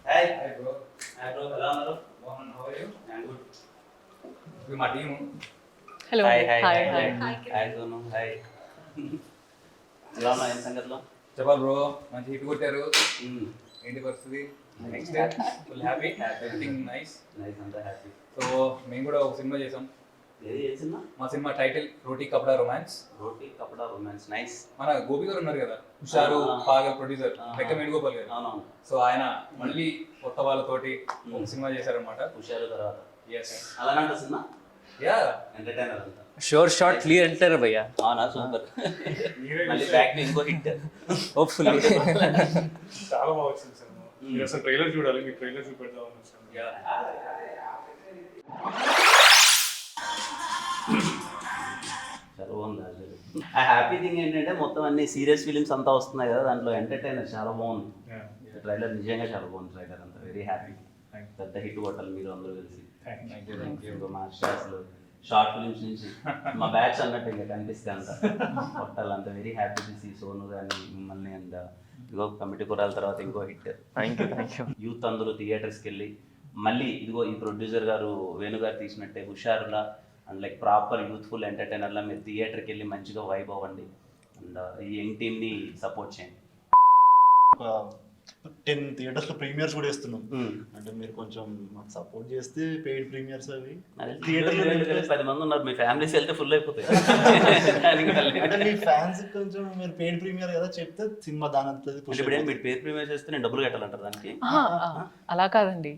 Hi hi bro ఎలా ఉన్నారు? How are you? I'm good. ఇది మా team. Hello hi hi hi hi hi hi Sonu hi. ఎలా ఉన్నా ఏం సంగతిలో? చెప్పాలి బ్రో, మంచి హిట్ కొట్టారు. ఏంటి పరిస్థితి? Next full happy, everything nice. Nice, అంతా హ్యాపీ. సో మేము కూడా ఒక సినిమా చేసాం. ఏది చేసినా? మా సినిమా టైటిల్ రోటీ కపడా రొమాన్స్. రోటీ కపడా రొమాన్స్. నైస్. మన గోపి గారు ఉన్నారు కదా, హుషారు పాగల్ ప్రొడ్యూసర్, లెక్క వేణుగోపాల్ గారు. అవునవును. సో ఆయన మళ్ళీ కొత్త వాళ్ళతోటి ఒక సినిమా చేశారనమాట. హుషారు తర్వాత ఎస్, అలానే ఉంటుంది సినిమా. యా, ఎంటర్టైనర్ అంతా. షోర్ షార్ట్ క్లియర్ అంటారు భయ్యా. అవునా, సూపర్. మళ్ళీ బ్యాక్ టు ఇంకో హిట్. హోప్ఫుల్లీ చాలా బాగా వచ్చింది సినిమా. మీరు అసలు ట్రైలర్ చూడాలి, మీకు ట్రైలర్ చూపెడదామని వచ్చాను. చాలా బాగుంది. ఆ హ్యాపీ థింగ్ ఏంటంటే మొత్తం అన్ని సీరియస్ ఫిలిమ్స్ అంతా వస్తున్నాయి కదా, దాంట్లో ఎంటర్టైనర్ చాలా బాగుంది. ట్రైలర్ నిజంగా చాలా బాగుంది. ట్రైలర్ అంతా వెరీ హ్యాపీ. పెద్ద హిట్ కొట్టాలి మీరు అందరూ కలిసి. మా అసలు షార్ట్ ఫిలిమ్స్ నుంచి మా బ్యాచ్ అన్నట్టు ఇంకా కనిపిస్తే అంత కొట్టాలి. అంత very happy to see Sonu కానీ మిమ్మల్ని. అండ్ ఇదిగో కమిటీ కురాల తర్వాత ఇంకో హిట్. Thank you. యూత్ అందరూ థియేటర్స్కి వెళ్ళి మళ్ళీ ఇదిగో ఈ ప్రొడ్యూసర్ గారు వేణు గారు తీసినట్టే హుషారులా అండ్ లైక్ ప్రాపర్ యూత్ఫుల్ ఎంటర్టైనర్లా మీరు థియేటర్కి వెళ్ళి మంచిగా వైబ్ అవ్వండి. అండ్ ఈ యంగ్ టీమ్ని సపోర్ట్ చేయండి. 10 థియేటర్స్ లో ప్రీమియర్స్ కూడా వేస్తున్నాం. అంటే మీరు కొంచెం మాకు సపోర్ట్ చేస్తే పెయిడ్ ప్రీమియర్స్ అవి థియేటర్లో 10 మంది ఉన్నారు, మీ ఫ్యామిలీస్ వెళ్తే ఫుల్ అయిపోతాయి. అంటే మీ ఫ్యాన్స్ కొంచెం మీరు పెయిడ్ ప్రీమియర్ కదా చెప్తే సినిమా దాని అంతా ఇప్పుడు మీరు పేరు ప్రీమియర్ చేస్తే నేను డబ్బులు కట్టాలంటారు దానికి? అలా కాదండి,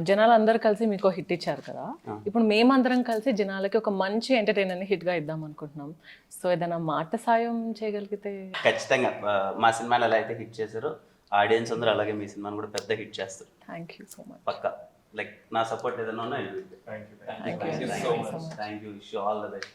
జనాలు అందరు కలిసి మీకు హిట్ ఇచ్చారు కదా, ఇప్పుడు మేమందరం కలిసి జనాలకి ఒక మంచి ఎంటర్టైనర్ ని హిట్ గా ఇద్దాం అనుకుంటున్నాం. సో ఏదైనా మాట సాయం చేయగలిగితే. ఖచ్చితంగా మా సినిమాలు ఎలా అయితే హిట్ చేశారో ఆడియన్స్ అందరూ అలాగే మీ సినిమాని కూడా పెద్ద హిట్ చేస్తారు. Thank you so much. పక్కా లైక్ నా సపోర్ట్ ఏదైనా ఉన్నా. Thank you. Thank you so much. Thank you. Wish you all the best.